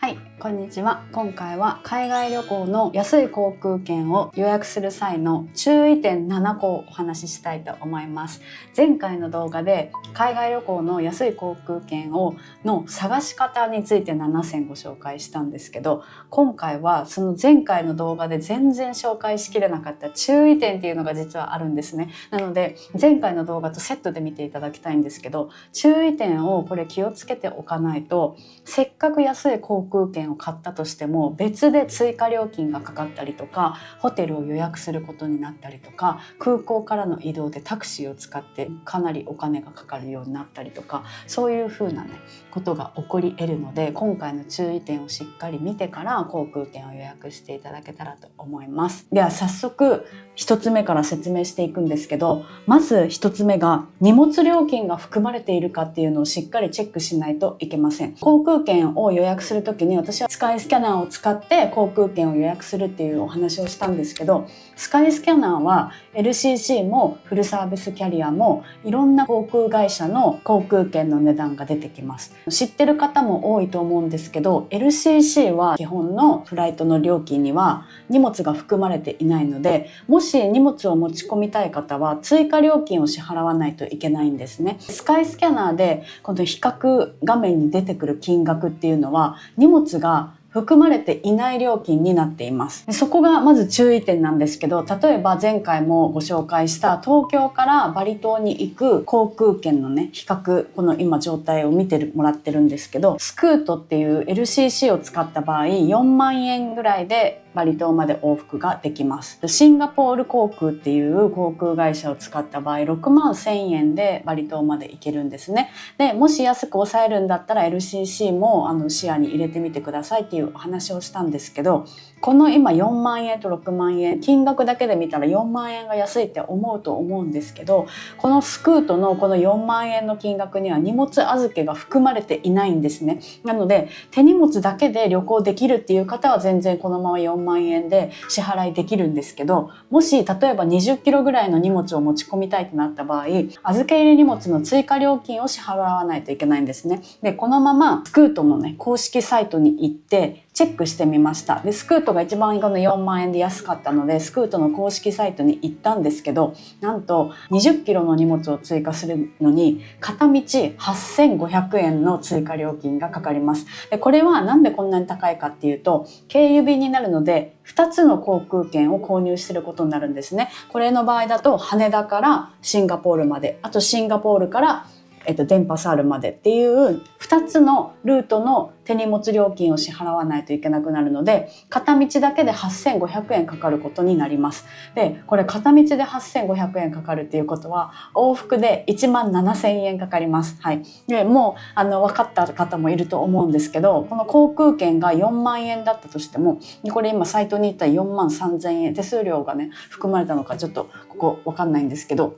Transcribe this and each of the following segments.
はい、こんにちは。今回は海外旅行の安い航空券を予約する際の注意点7個をお話ししたいと思います。前回の動画で海外旅行の安い航空券の探し方について7選ご紹介したんですけど、今回はその前回の動画で全然紹介しきれなかった注意点っていうのが実はあるんですね。なので前回の動画とセットで見ていただきたいんですけど、注意点をこれ気をつけておかないと、せっかく安い航空券を買ったとしても別で追加料金がかかったりとか、ホテルを予約することになったりとか、空港からの移動でタクシーを使ってかなりお金がかかるようになったりとか、そういう風なことが起こり得るので、今回の注意点をしっかり見てから航空券を予約していただけたらと思います。では早速一つ目から説明していくんですけど、まず一つ目が荷物料金が含まれているかっていうのをしっかりチェックしないといけません。航空券を予約するときに、私はスカイスキャナーを使って航空券を予約するっていうお話をしたんですけど、スカイスキャナーは LCC もフルサービスキャリアもいろんな航空会社の航空券の値段が出てきます。知ってる方も多いと思うんですけど、 LCC は基本のフライトの料金には荷物が含まれていないので、もし荷物を持ち込みたい方は追加料金を支払わないといけないんですね。スカイスキャナーでこの比較画面に出てくる金額っていうのは荷物が含まれていない料金になっています。そこがまず注意点なんですけど、例えば前回もご紹介した東京からバリ島に行く航空券の比較、この今状態を見てもらってるんですけど、スクートっていう LCC を使った場合4万円ぐらいでバリ島まで往復ができます。シンガポール航空っていう航空会社を使った場合6万1000円でバリ島まで行けるんですね。でもし安く抑えるんだったら LCC も視野に入れてみてくださいっていうお話をしたんですけど、この今4万円と6万円、金額だけで見たら4万円が安いって思うと思うんですけど、このスクートのこの4万円の金額には荷物預けが含まれていないんですね。なので手荷物だけで旅行できるっていう方は全然このまま4万円で支払いできるんですけど、もし例えば20キロぐらいの荷物を持ち込みたいとなった場合、預け入れ荷物の追加料金を支払わないといけないんですね。でこのままスクートの公式サイトに行ってチェックしてみました。でスクートが一番この4万円で安かったのでスクートの公式サイトに行ったんですけど、なんと20キロの荷物を追加するのに片道8500円の追加料金がかかります。でこれはなんでこんなに高いかっていうと、経由便になるので2つの航空券を購入することになるんですね。これの場合だと羽田からシンガポールまで、あとシンガポールから電波サールまでっていう2つのルートの手荷物料金を支払わないといけなくなるので、片道だけで8500円かかることになります。でこれ片道で8500円かかるっていうことは往復で1万7000円かかります。はい。でもう分かった方もいると思うんですけど、この航空券が4万円だったとしても、これ今サイトに行ったら4万3000円、手数料が含まれたのかちょっとここ分かんないんですけど、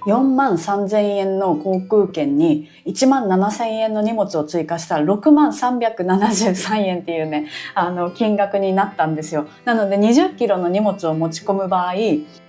4万3000円の航空券に1万7000円の荷物を追加したら6万373円っていう金額になったんですよ。なので20キロの荷物を持ち込む場合、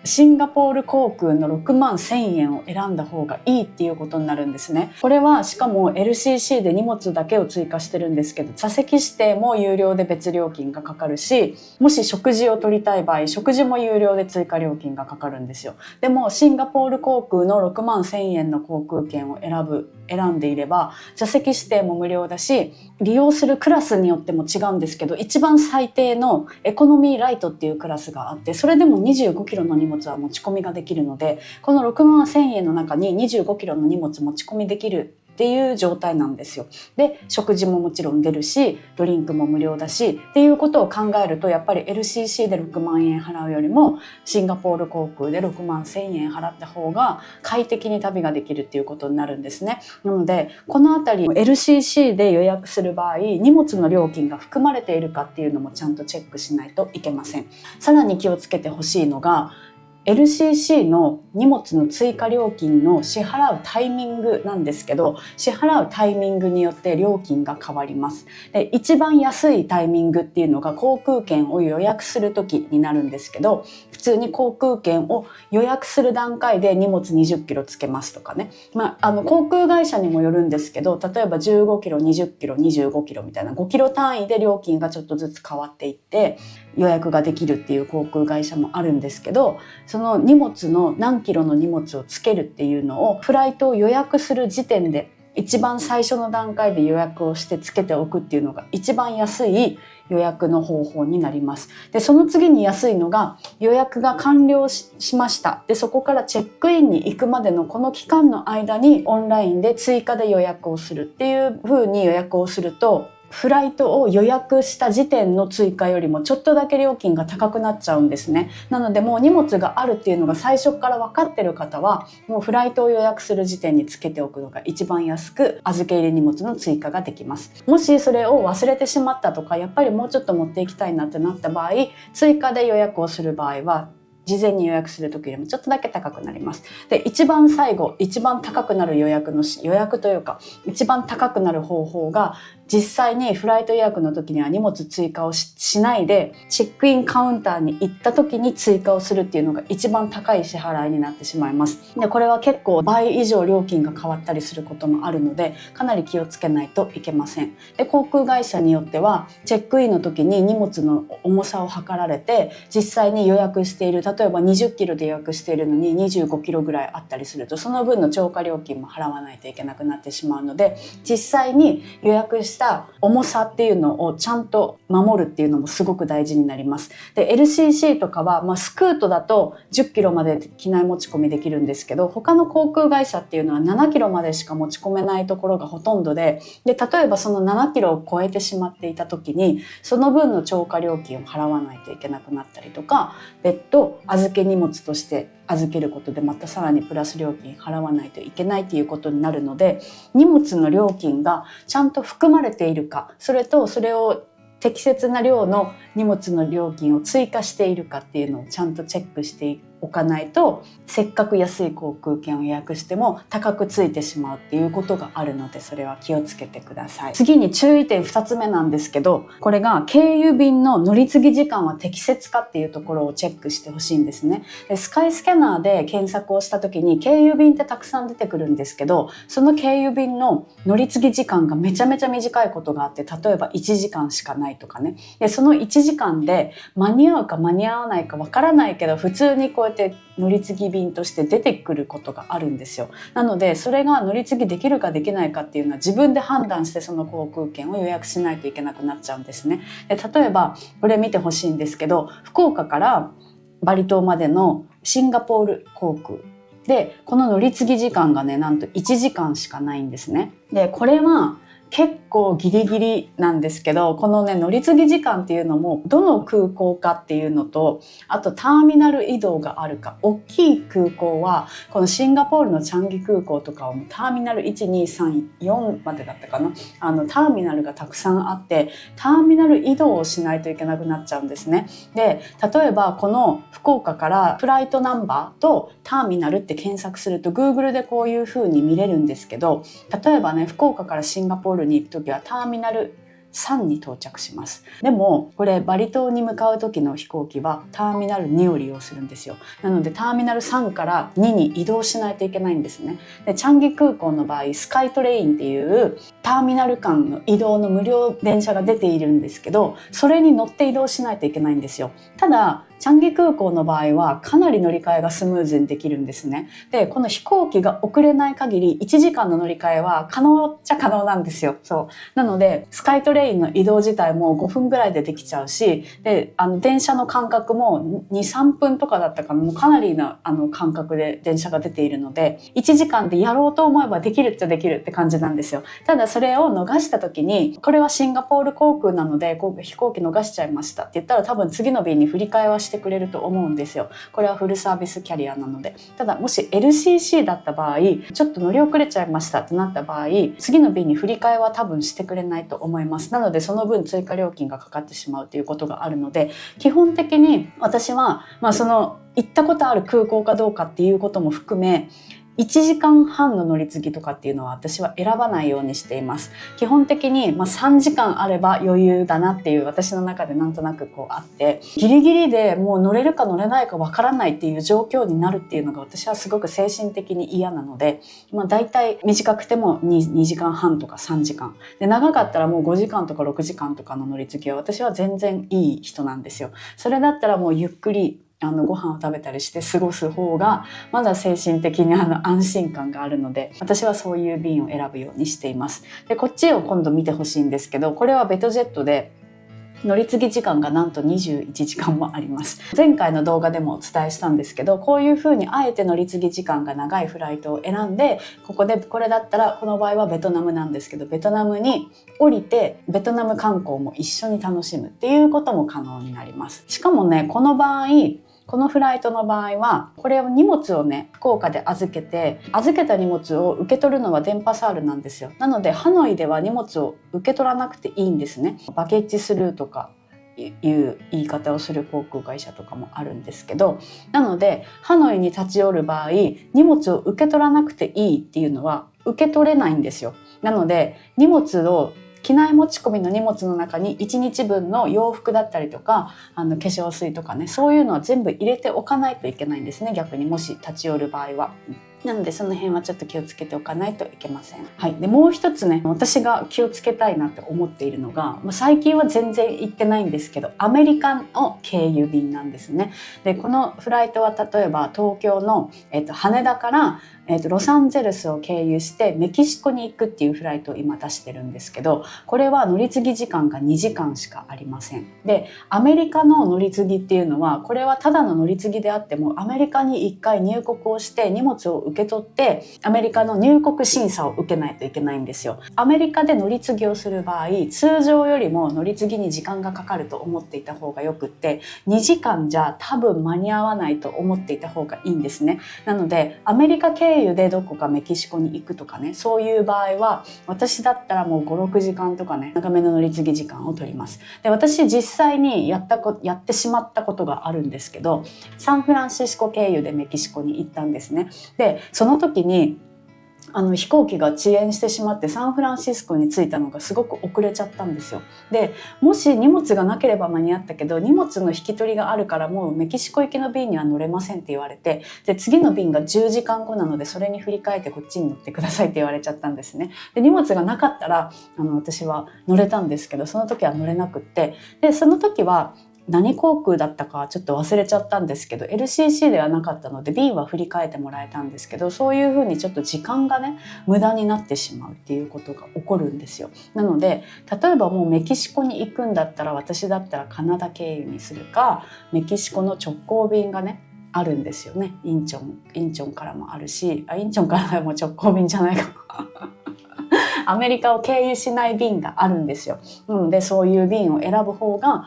シンガポール航空の6万1000円を選んだ方がいいっていうことになるんですね。これはしかも LCC で荷物だけを追加してるんですけど、座席指定も有料で別料金がかかるし、もし食事を取りたい場合食事も有料で追加料金がかかるんですよ。でもシンガポール航空の6万1000円の航空券を選んでいれば座席指定も無料だし、利用するクラスによっても違うんですけど、一番最低のエコノミーライトっていうクラスがあって、それでも25キロの荷物は持ち込みができるので、この6万1000円の中に25キロの荷物持ち込みできるっていう状態なんですよ。で食事ももちろん出るし、ドリンクも無料だしっていうことを考えると、やっぱり LCC で6万円払うよりもシンガポール航空で6万1000円払った方が快適に旅ができるっていうことになるんですね。なのでこのあたり LCC で予約する場合、荷物の料金が含まれているかっていうのもちゃんとチェックしないといけません。さらに気をつけてほしいのが、LCC の荷物の追加料金の支払うタイミングなんですけど、支払うタイミングによって料金が変わります。で、一番安いタイミングっていうのが航空券を予約する時になるんですけど、普通に航空券を予約する段階で荷物20キロつけますとかね。航空会社にもよるんですけど、例えば15キロ、20キロ、25キロみたいな5キロ単位で料金がちょっとずつ変わっていって予約ができるっていう航空会社もあるんですけど、その荷物の何キロの荷物をつけるっていうのをフライトを予約する時点で一番最初の段階で予約をしてつけておくっていうのが一番安い予約の方法になります。で、その次に安いのが予約が完了 しました。で、そこからチェックインに行くまでのこの期間の間にオンラインで追加で予約をするっていう風に予約をすると、フライトを予約した時点の追加よりもちょっとだけ料金が高くなっちゃうんですね。なのでもう荷物があるっていうのが最初から分かってる方は、もうフライトを予約する時点につけておくのが一番安く預け入れ荷物の追加ができます。もしそれを忘れてしまったとか、やっぱりもうちょっと持っていきたいなってなった場合、追加で予約をする場合は事前に予約する時よりもちょっとだけ高くなります。で、一番最後、一番高くなる予約というか、一番高くなる方法が、実際にフライト予約の時には荷物追加を しないで、チェックインカウンターに行った時に追加をするっていうのが一番高い支払いになってしまいます。で、これは結構倍以上料金が変わったりすることもあるので、かなり気をつけないといけません。で、航空会社によっては、チェックインの時に荷物の重さを測られて、実際に予約している、例えば20キロで予約しているのに25キロぐらいあったりすると、その分の超過料金も払わないといけなくなってしまうので、実際に予約した重さっていうのをちゃんと守るっていうのもすごく大事になります。で、LCC とかは、スクートだと10キロまで機内持ち込みできるんですけど、他の航空会社っていうのは7キロまでしか持ち込めないところがほとんどで、例えばその7キロを超えてしまっていた時に、その分の超過料金を払わないといけなくなったりとか、別途預け荷物として預けることでまたさらにプラス料金払わないといけないということになるので、荷物の料金がちゃんと含まれているか、それとそれを適切な量の荷物の料金を追加しているかっていうのをちゃんとチェックしておかないと、せっかく安い航空券を予約しても高くついてしまうっていうことがあるので、それは気をつけてください。次に注意点2つ目なんですけど、これが経由便の乗り継ぎ時間は適切かっていうところをチェックしてほしいんですね。で、スカイスキャナーで検索をした時に経由便ってたくさん出てくるんですけど、その経由便の乗り継ぎ時間がめちゃめちゃ短いことがあって、例えば1時間しかないとかね。で、その1時間で間に合うか間に合わないかわからないけど、普通にこうやって乗り継ぎ便として出てくることがあるんですよ。なので、それが乗り継ぎできるかできないかっていうのは自分で判断して、その航空券を予約しないといけなくなっちゃうんですね。で、例えばこれ見てほしいんですけど、福岡からバリ島までのシンガポール航空で、この乗り継ぎ時間がね、なんと1時間しかないんですね。で、これは結構ギリギリなんですけど、このね、乗り継ぎ時間っていうのもどの空港かっていうのと、あとターミナル移動があるか。大きい空港はこのシンガポールのチャンギ空港とかはもうターミナル1、2、3、4までだったかな、ターミナルがたくさんあって、ターミナル移動をしないといけなくなっちゃうんですね。で、例えばこの福岡からフライトナンバーとターミナルって検索すると Google でこういう風に見れるんですけど、例えばね、福岡からシンガポールに行くときはターミナル3に到着します。でもこれバリ島に向かう時の飛行機はターミナル2を利用するんですよ。なのでターミナル3から2に移動しないといけないんですね。で、チャンギ空港の場合スカイトレインっていうターミナル間の移動の無料電車が出ているんですけど、それに乗って移動しないといけないんですよ。ただチャンギ空港の場合はかなり乗り換えがスムーズにできるんですね。で、この飛行機が遅れない限り1時間の乗り換えは可能っちゃ可能なんですよ。そう。なのでスカイトレインの移動自体も5分ぐらいでできちゃうし、で、電車の間隔も2、3分とかだったかな、もうかなりな間隔で電車が出ているので、1時間でやろうと思えばできるっちゃできるって感じなんですよ。ただそれを逃した時に、これはシンガポール航空なので飛行機逃しちゃいましたって言ったら、多分次の便に振り替えはしてくれると思うんですよ。これはフルサービスキャリアなので。ただもし LCC だった場合、ちょっと乗り遅れちゃいましたってなった場合、次の便に振り替えは多分してくれないと思います。なのでその分追加料金がかかってしまうということがあるので、基本的に私はその行ったことある空港かどうかっていうことも含め1時間半の乗り継ぎとかっていうのは私は選ばないようにしています。基本的に3時間あれば余裕だなっていう私の中でなんとなくこうあって、ギリギリでもう乗れるか乗れないかわからないっていう状況になるっていうのが私はすごく精神的に嫌なので、だいたい短くても 2時間半とか3時間で、長かったらもう5時間とか6時間とかの乗り継ぎは私は全然いい人なんですよ。それだったらもうゆっくりご飯を食べたりして過ごす方がまだ精神的に安心感があるので、私はそういう便を選ぶようにしています。でこっちを今度見てほしいんですけど、これはベトジェットで乗り継ぎ時間がなんと21時間もあります。前回の動画でもお伝えしたんですけど、こういう風にあえて乗り継ぎ時間が長いフライトを選んで、これだったらこの場合はベトナムなんですけど、ベトナムに降りてベトナム観光も一緒に楽しむっていうことも可能になります。しかもね、このフライトの場合は、これを荷物をね、福岡で預けた荷物を受け取るのは電波サールなんですよ。なのでハノイでは荷物を受け取らなくていいんですね。バゲッジスルーとかいう言い方をする航空会社とかもあるんですけど、なのでハノイに立ち寄る場合、荷物を受け取らなくていいっていうのは受け取れないんですよ。なので機内持ち込みの荷物の中に1日分の洋服だったりとか化粧水とかね、そういうのは全部入れておかないといけないんですね、逆にもし立ち寄る場合は。なのでその辺はちょっと気をつけておかないといけません。はい。でもう一つね、私が気をつけたいなって思っているのが、最近は全然行ってないんですけど、アメリカの経由便なんですね。でこのフライトは例えば東京の、羽田からロサンゼルスを経由してメキシコに行くっていうフライトを今出してるんですけど、これは乗り継ぎ時間が2時間しかありません。でアメリカの乗り継ぎっていうのは、これはただの乗り継ぎであってもアメリカに1回入国をして荷物を受け取ってアメリカの入国審査を受けないといけないんですよ。アメリカで乗り継ぎをする場合、通常よりも乗り継ぎに時間がかかると思っていた方がよくって、2時間じゃ多分間に合わないと思っていた方がいいんですね。なのでアメリカ経由でどこかメキシコに行くとかね、そういう場合は私だったらもう5、6時間とかね、長めの乗り継ぎ時間を取ります。で私実際にやってしまったことがあるんですけど、サンフランシスコ経由でメキシコに行ったんですね。でその時に飛行機が遅延してしまってサンフランシスコに着いたのがすごく遅れちゃったんですよ。でもし荷物がなければ間に合ったけど、荷物の引き取りがあるからもうメキシコ行きの便には乗れませんって言われて、で次の便が10時間後なのでそれに振り替えてこっちに乗ってくださいって言われちゃったんですね。で荷物がなかったら私は乗れたんですけど、その時は乗れなくって、でその時は何航空だったかちょっと忘れちゃったんですけど、 LCC ではなかったので便は振り替えてもらえたんですけど、そういう風にちょっと時間がね無駄になってしまうっていうことが起こるんですよ。なので例えばもうメキシコに行くんだったら、私だったらカナダ経由にするか、メキシコの直行便がねあるんですよね。インチョンからもあるし、インチョンからも直行便じゃないかアメリカを経由しない便があるんですよ。なのでそういう便を選ぶ方が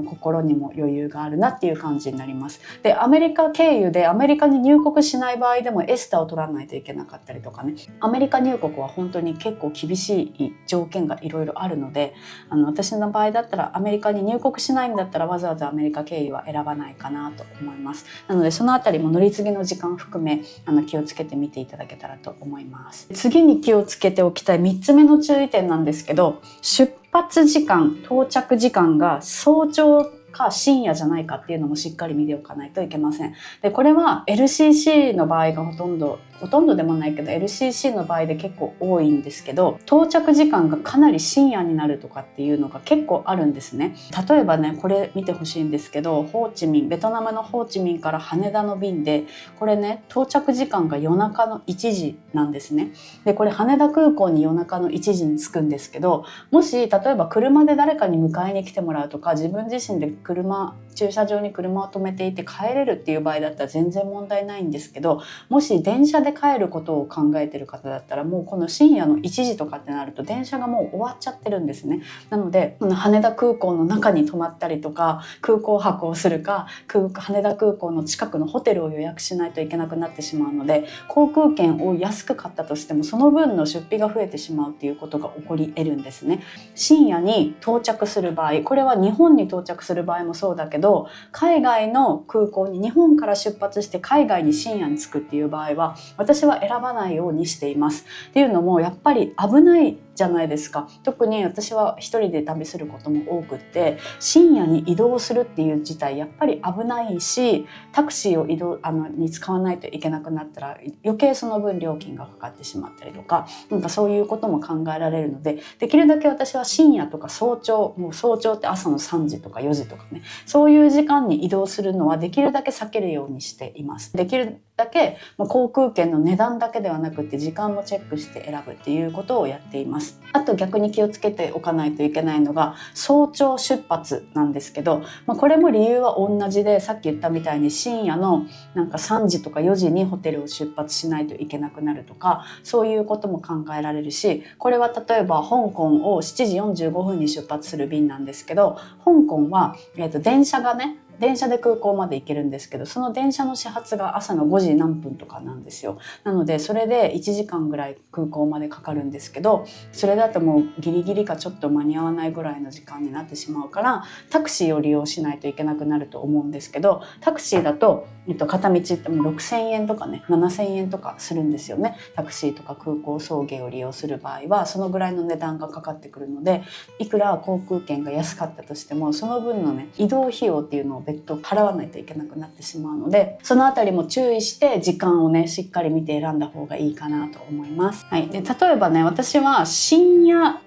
心にも余裕があるなっていう感じになります。でアメリカ経由でアメリカに入国しない場合でもエスタを取らないといけなかったりとかね、アメリカ入国は本当に結構厳しい条件がいろいろあるので、私の場合だったらアメリカに入国しないんだったらわざわざアメリカ経由は選ばないかなと思います。なのでそのあたりも乗り継ぎの時間含め気をつけてみていただけたらと思います。次に気をつけておきたい3つ目の注意点なんですけど、出発時間、到着時間が早朝か深夜じゃないかっていうのもしっかり見ておかないといけません。でこれは LCC の場合がほとんどでもないけど LCC の場合で結構多いんですけど、到着時間がかなり深夜になるとかっていうのが結構あるんですね。例えばね、これ見てほしいんですけど、ベトナムのホーチミンから羽田の便で、これね到着時間が夜中の1時なんですね。でこれ羽田空港に夜中の1時に着くんですけど、もし例えば車で誰かに迎えに来てもらうとか、自分自身で駐車場に車を止めていて帰れるっていう場合だったら全然問題ないんですけど、もし電車でで帰ることを考えてる方だったらもうこの深夜の1時とかってなると電車がもう終わっちゃってるんですね。なのでこの羽田空港の中に泊まったりとか空港泊をするか羽田空港の近くのホテルを予約しないといけなくなってしまうので、航空券を安く買ったとしてもその分の出費が増えてしまうっていうことが起こり得るんですね。深夜に到着する場合、これは日本に到着する場合もそうだけど、海外の空港に日本から出発して海外に深夜に着くっていう場合は私は選ばないようにしています。っていうのもやっぱり危ないじゃないですか。特に私は一人で旅することも多くって、深夜に移動するっていう事態やっぱり危ないし、タクシーをに使わないといけなくなったら余計その分料金がかかってしまったりとか、そういうことも考えられるので、できるだけ私は深夜とか早朝、もう早朝って朝の3時とか4時とかね、そういう時間に移動するのはできるだけ避けるようにしています。できるだけ航空券の値段だけではなくて時間もチェックして選ぶっていうことをやっています。あと逆に気をつけておかないといけないのが早朝出発なんですけど、これも理由は同じで、さっき言ったみたいに深夜の3時とか4時にホテルを出発しないといけなくなるとか、そういうことも考えられるし、これは例えば香港を7時45分に出発する便なんですけど、香港は、電車で空港まで行けるんですけど、その電車の始発が朝の5時何分とかなんですよ。なのでそれで1時間ぐらい空港までかかるんですけど、それだともうギリギリかちょっと間に合わないぐらいの時間になってしまうからタクシーを利用しないといけなくなると思うんですけど、タクシーだと、片道っても6000円とかね7000円とかするんですよね。タクシーとか空港送迎を利用する場合はそのぐらいの値段がかかってくるので、いくら航空券が安かったとしてもその分のね移動費用っていうのを別途払わないといけなくなってしまうので、そのあたりも注意して時間をねしっかり見て選んだ方がいいかなと思います。はい、で例えばね、私は深夜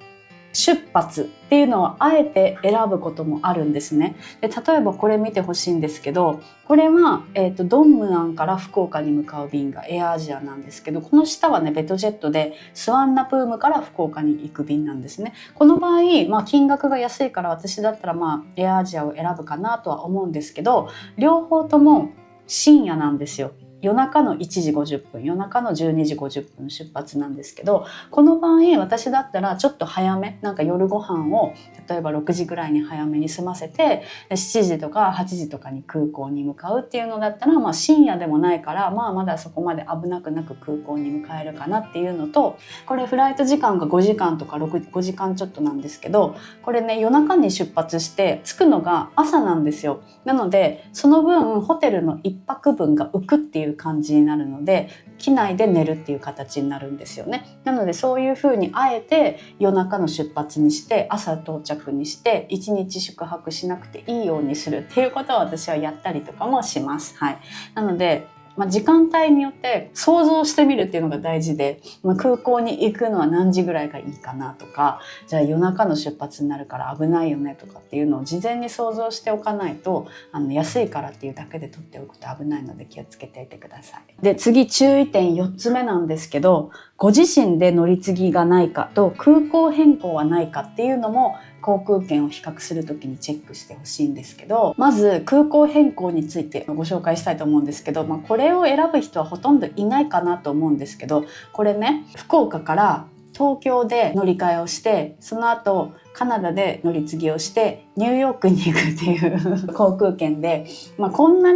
出発っていうのをあえて選ぶこともあるんですね。で例えばこれ見てほしいんですけど、これは、ドンムアンから福岡に向かう便がエアアジアなんですけど、この下はねベトジェットでスワンナプームから福岡に行く便なんですね。この場合、金額が安いから私だったらエアアジアを選ぶかなとは思うんですけど、両方とも深夜なんですよ。夜中の1時50分、夜中の12時50分出発なんですけど、この場合私だったらちょっと早め、夜ご飯を例えば6時ぐらいに早めに済ませて7時とか8時とかに空港に向かうっていうのだったら、深夜でもないからまだそこまで危なくなく空港に迎えるかなっていうのと、これフライト時間が5時間とか5時間ちょっとなんですけど、これね夜中に出発して着くのが朝なんですよ。なのでその分ホテルの1泊分が浮くっていう感じになるので、機内で寝るっていう形になるんですよね。なのでそういう風にあえて夜中の出発にして朝到着にして1日宿泊しなくていいようにするっていうことを私はやったりとかもします。はい。なので時間帯によって想像してみるっていうのが大事で、空港に行くのは何時ぐらいがいいかなとか、じゃあ夜中の出発になるから危ないよねとかっていうのを事前に想像しておかないと、安いからっていうだけで取っておくと危ないので気をつけていてください。で次注意点4つ目なんですけど、ご自身で乗り継ぎがないかと空港変更はないかっていうのも航空券を比較するときにチェックしてほしいんですけど、まず空港変更についてご紹介したいと思うんですけど、これを選ぶ人はほとんどいないかなと思うんですけど、これね福岡から東京で乗り換えをして、その後カナダで乗り継ぎをしてニューヨークに行くっていう航空券で、こんな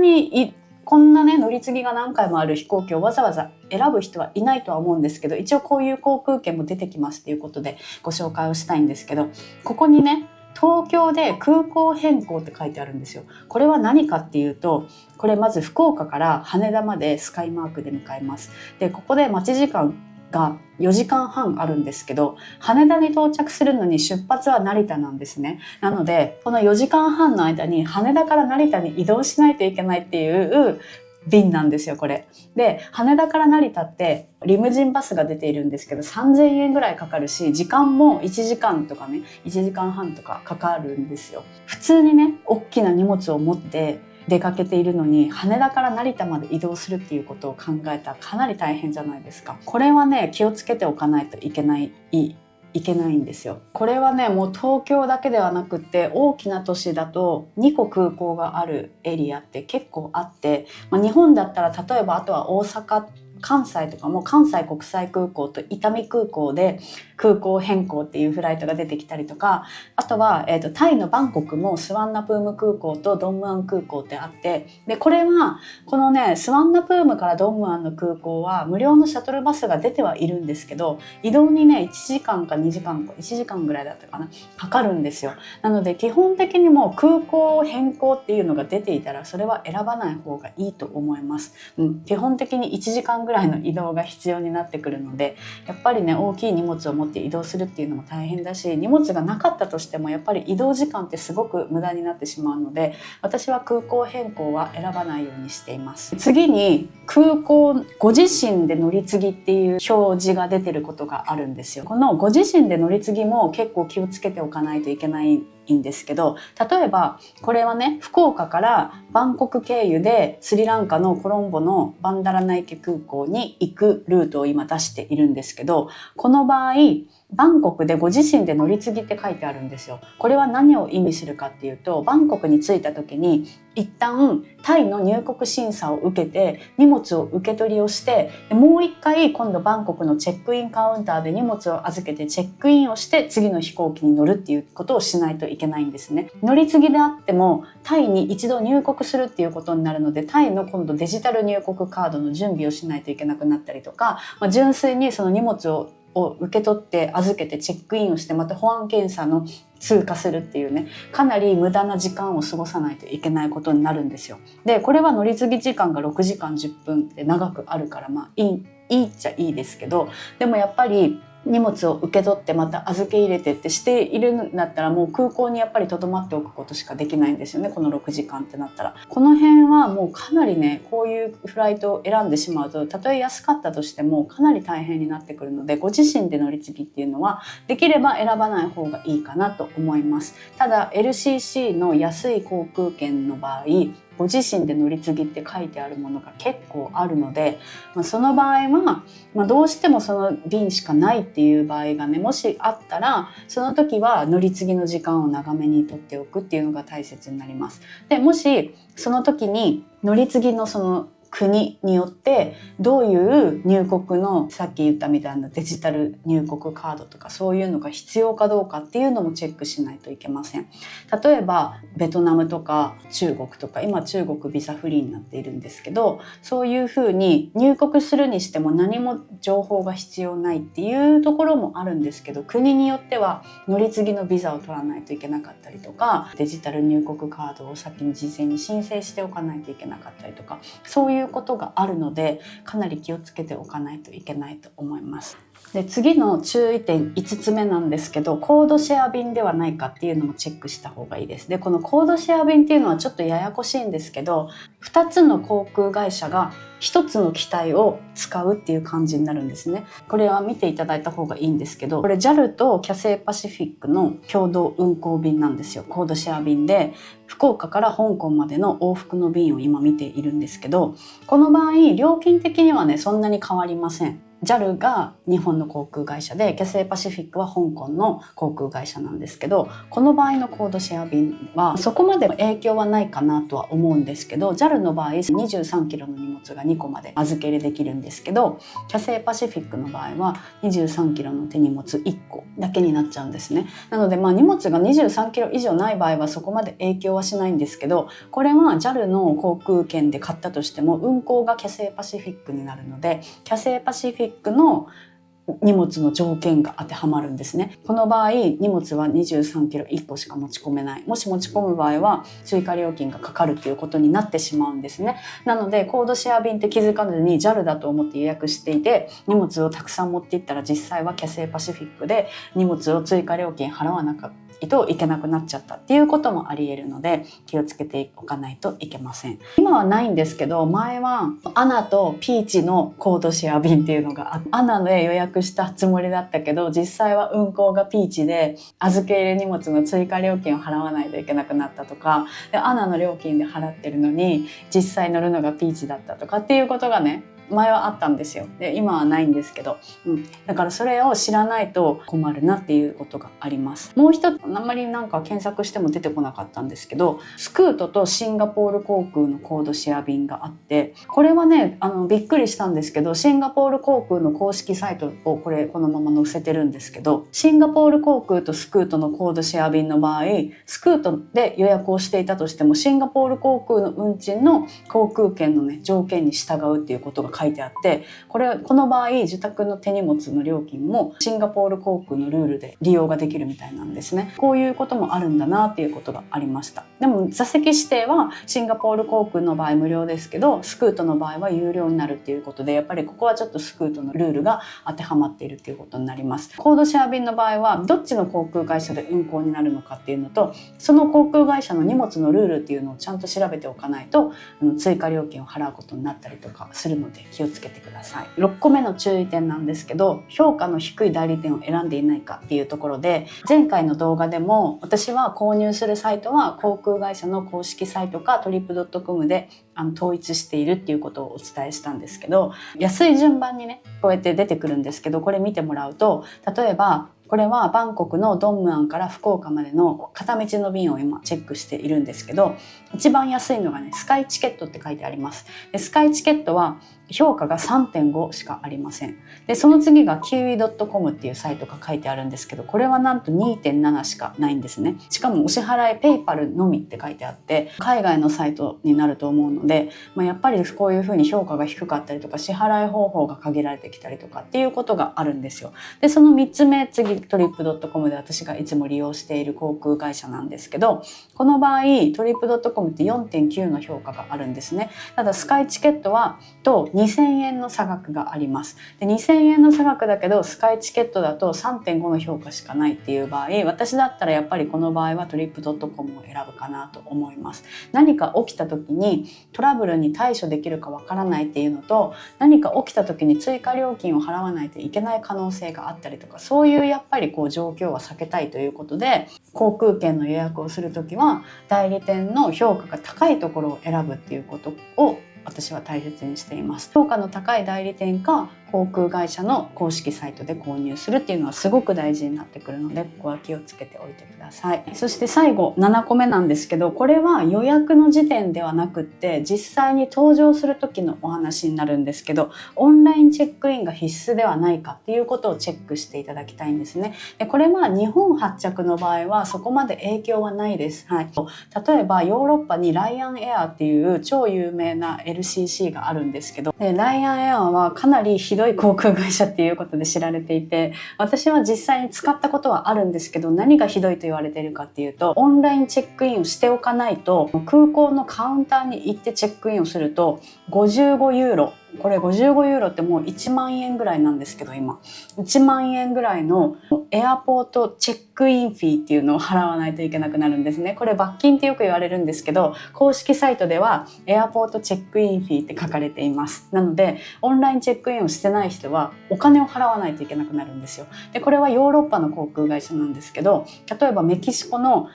ね乗り継ぎが何回もある飛行機をわざわざ選ぶ人はいないとは思うんですけど、一応こういう航空券も出てきますっていうことでご紹介をしたいんですけど、ここにね東京で空港変更って書いてあるんですよ。これは何かっていうと、これまず福岡から羽田までスカイマークで向かいます。でここで待ち時間が4時間半あるんですけど、羽田に到着するのに出発は成田なんですね。なのでこの4時間半の間に羽田から成田に移動しないといけないっていう便なんですよこれ。で羽田から成田ってリムジンバスが出ているんですけど3000円ぐらいかかるし、時間も1時間とかね1時間半とかかかるんですよ。普通にね大きな荷物を持って出かけているのに羽田から成田まで移動するっていうことを考えたらかなり大変じゃないですか。これはね気をつけておかないといけないんですよ。これはねもう東京だけではなくって大きな都市だと2個空港があるエリアって結構あって、日本だったら例えばあとは大阪関西とかも関西国際空港と伊丹空港で空港変更っていうフライトが出てきたりとか、あとは、タイのバンコクもスワンナプーム空港とドンムアン空港ってあって、でこれはこのねスワンナプームからドンムアンの空港は無料のシャトルバスが出てはいるんですけど、移動にね1時間か2時間か1時間ぐらいだったかなかかるんですよ。なので基本的にもう空港変更っていうのが出ていたらそれは選ばない方がいいと思います。基本的に1時間ぐらいの移動が必要になってくるので、やっぱりね大きい荷物を持って移動するっていうのも大変だし、荷物がなかったとしてもやっぱり移動時間ってすごく無駄になってしまうので、私は空港変更は選ばないようにしています。次に空港ご自身で乗り継ぎっていう表示が出てることがあるんですよ。このご自身で乗り継ぎも結構気をつけておかないといけないんですけど、例えばこれはね福岡からバンコク経由でスリランカのコロンボのバンダラナイケ空港に行くルートを今出しているんですけど、この場合バンコクでご自身で乗り継ぎって書いてあるんですよ。これは何を意味するかっていうと、バンコクに着いた時に一旦タイの入国審査を受けて荷物を受け取りをして、もう一回今度バンコクのチェックインカウンターで荷物を預けてチェックインをして次の飛行機に乗るっていうことをしないといけないんですね。乗り継ぎであってもタイに一度入国するっていうことになるので、タイの今度デジタル入国カードの準備をしないといけなくなったりとか、純粋にその荷物を受け取って預けてチェックインをしてまた保安検査の通過するっていうね、かなり無駄な時間を過ごさないといけないことになるんですよ。でこれは乗り継ぎ時間が6時間10分って長くあるからいいっちゃいいですけど、でもやっぱり荷物を受け取ってまた預け入れてってしているんだったら、もう空港にやっぱり留まっておくことしかできないんですよね、この6時間ってなったら。この辺はもうかなりね、こういうフライトを選んでしまうと、たとえ安かったとしてもかなり大変になってくるので、ご自身で乗り継ぎっていうのはできれば選ばない方がいいかなと思います。ただ LCC の安い航空券の場合、ご自身で乗り継ぎって書いてあるものが結構あるので、その場合は、どうしてもその便しかないっていう場合がね、もしあったらその時は乗り継ぎの時間を長めにとっておくっていうのが大切になります。でもしその時に乗り継ぎのその国によってどういう入国のさっき言ったみたいなデジタル入国カードとかそういうのが必要かどうかっていうのもチェックしないといけません。例えばベトナムとか中国とか、今中国ビザフリーになっているんですけど、そういうふうに入国するにしても何も情報が必要ないっていうところもあるんですけど、国によっては乗り継ぎのビザを取らないといけなかったりとか、デジタル入国カードを先に事前に申請しておかないといけなかったりとか、そういうことがあるのでかなり気をつけておかないといけないと思います。で次の注意点5つ目なんですけど、コードシェア便ではないかっていうのもチェックした方がいいです。でこのコードシェア便っていうのはちょっとややこしいんですけど、2つの航空会社が1つの機体を使うっていう感じになるんですね。これは見ていただいた方がいいんですけど、これ JAL とキャセイパシフィックの共同運航便なんですよ。コードシェア便で福岡から香港までの往復の便を今見ているんですけど、この場合料金的にはねそんなに変わりません。JAL が日本の航空会社で、キャセイパシフィックは香港の航空会社なんですけど、この場合のコードシェア便はそこまで影響はないかなとは思うんですけど、 JAL の場合23キロの荷物が2個まで預け入れできるんですけど、キャセイパシフィックの場合は23キロの手荷物1個だけになっちゃうんですね。なので荷物が23キロ以上ない場合はそこまで影響はしないんですけど、これは JAL の航空券で買ったとしても運航がキャセイパシフィックになるので、キャセイパシフィックの荷物の条件が当てはまるんですね。この場合荷物は23キロ1個しか持ち込めない。もし持ち込む場合は追加料金がかかるということになってしまうんですね。なのでコードシェア便って気づかずに JAL だと思って予約していて、荷物をたくさん持っていったら実際はキャセイパシフィックで荷物を追加料金払わなかったといけなくなっちゃったっていうこともあり得るので、気をつけておかないといけません。今はないんですけど、前はアナとピーチのコードシェア便っていうのがあって、アナで予約したつもりだったけど実際は運航がピーチで預け入れ荷物の追加料金を払わないといけなくなったとかで、アナの料金で払ってるのに実際乗るのがピーチだったとかっていうことがね前はあったんですよ。で今はないんですけど、だからそれを知らないと困るなっていうことがあります。もう一つあんまりなんか検索しても出てこなかったんですけど、スクートとシンガポール航空のコードシェア便があって、これはねびっくりしたんですけど、シンガポール航空の公式サイトをこのまま載せてるんですけど、シンガポール航空とスクートのコードシェア便の場合、スクートで予約をしていたとしてもシンガポール航空の運賃の航空券のね条件に従うっていうことが書いてあって、この場合自宅の手荷物の料金もシンガポール航空のルールで利用ができるみたいなんですね。こういうこともあるんだなっていうことがありました。でも座席指定はシンガポール航空の場合無料ですけど、スクートの場合は有料になるっていうことで、やっぱりここはちょっとスクートのルールが当てはまっているっていうことになります。コードシェア便の場合はどっちの航空会社で運航になるのかっていうのと、その航空会社の荷物のルールっていうのをちゃんと調べておかないと追加料金を払うことになったりとかするので気をつけてください。6個目の注意点なんですけど、評価の低い代理店を選んでいないかっていうところで、前回の動画でも私は購入するサイトは航空会社の公式サイトかトリップドットコムで統一しているっていうことをお伝えしたんですけど、安い順番にねこうやって出てくるんですけど、これ見てもらうと、例えばこれはバンコクのドンムアンから福岡までの片道の便を今チェックしているんですけど、一番安いのがねスカイチケットって書いてあります。でスカイチケットは評価が 3.5 しかありません。でその次がキウイ .com っていうサイトが書いてあるんですけど、これはなんと 2.7 しかないんですね。しかもお支払いペイパルのみって書いてあって、海外のサイトになると思うので、やっぱりこういうふうに評価が低かったりとか、支払い方法が限られてきたりとかっていうことがあるんですよ。でその3つ目、次トリップドットコムで私がいつも利用している航空会社なんですけど、この場合トリップドットコムって 4.9 の評価があるんですね。ただスカイチケットはと2000円の差額があります。で2000円の差額だけどスカイチケットだと 3.5 の評価しかないっていう場合、私だったらやっぱりこの場合はトリップドットコムを選ぶかなと思います。何か起きた時にトラブルに対処できるかわからないっていうのと、何か起きた時に追加料金を払わないといけない可能性があったりとか、そういうやっぱり状況は避けたいということで、航空券の予約をする時は代理店の評価が高いところを選ぶっていうことを私は大切にしています。評価の高い代理店か航空会社の公式サイトで購入するっていうのはすごく大事になってくるので、ここは気をつけておいてください。そして最後7個目なんですけど、これは予約の時点ではなくって実際に搭乗する時のお話になるんですけど、オンラインチェックインが必須ではないかっていうことをチェックしていただきたいんですね。でこれは日本発着の場合はそこまで影響はないです。例えばヨーロッパにライアンエアっていう超有名な LCC があるんですけど、ライアンエアはかなりひどい航空会社っていうことで知られていて、私は実際に使ったことはあるんですけど、何がひどいと言われているかっていうと、オンラインチェックインをしておかないと、空港のカウンターに行ってチェックインをすると55ユーロ、これ55ユーロってもう1万円ぐらいなんですけど、今1万円ぐらいのエアポートチェックインフィーっていうのを払わないといけなくなるんですね。これ罰金ってよく言われるんですけど、公式サイトではエアポートチェックインフィーって書かれています。なのでオンラインチェックインをしてない人はお金を払わないといけなくなるんですよ。でこれはヨーロッパの航空会社なんですけど、例えばメキシコの、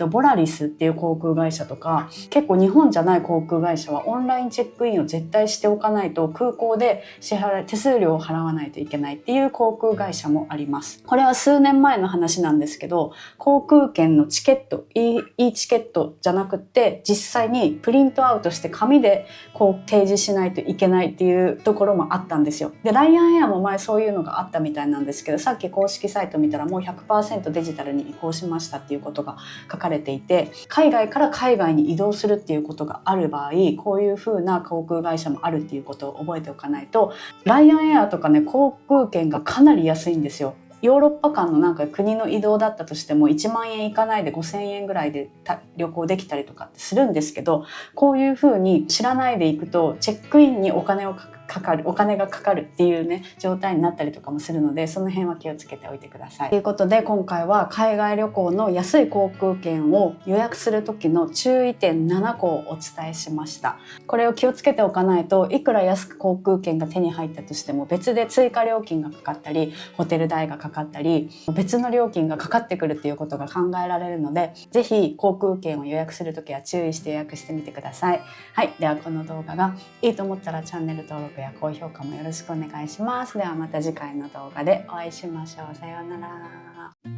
ボラリスっていう航空会社とか、結構日本じゃない航空会社はオンラインチェックインを絶対しておかないと空港で手数料を払わないといけないっていう航空会社もあります。これは数年前の話なんですけど、航空券のチケット e チケットじゃなくって実際にプリントアウトして紙で提示しないといけないっていうところもあったんですよ。でライアンエアも前そういうのがあったみたいなんですけど、さっき公式サイト見たらもう 100% デジタルに移行しましたっていうことが書かれていて、海外から海外に移動するっていうことがある場合、こういう風な航空会社もあるっていうことを覚えておかないと、ライアンエアとかね、航空券がかなり安いんですよ。ヨーロッパ間の国の移動だったとしても1万円いかないで5000円ぐらいで旅行できたりとかってするんですけど、こういう風に知らないで行くとチェックインにお金がかかるっていうね状態になったりとかもするので、その辺は気をつけておいてください。ということで今回は海外旅行の安い航空券を予約する時の注意点7個をお伝えしました。これを気をつけておかないと、いくら安く航空券が手に入ったとしても別で追加料金がかかったり、ホテル代がかかったり、別の料金がかかってくるっていうことが考えられるので、ぜひ航空券を予約する時は注意して予約してみてください。はい、ではこの動画がいいと思ったらチャンネル登録プや高評価もよろしくお願いします。ではまた次回の動画でお会いしましょう。さようなら。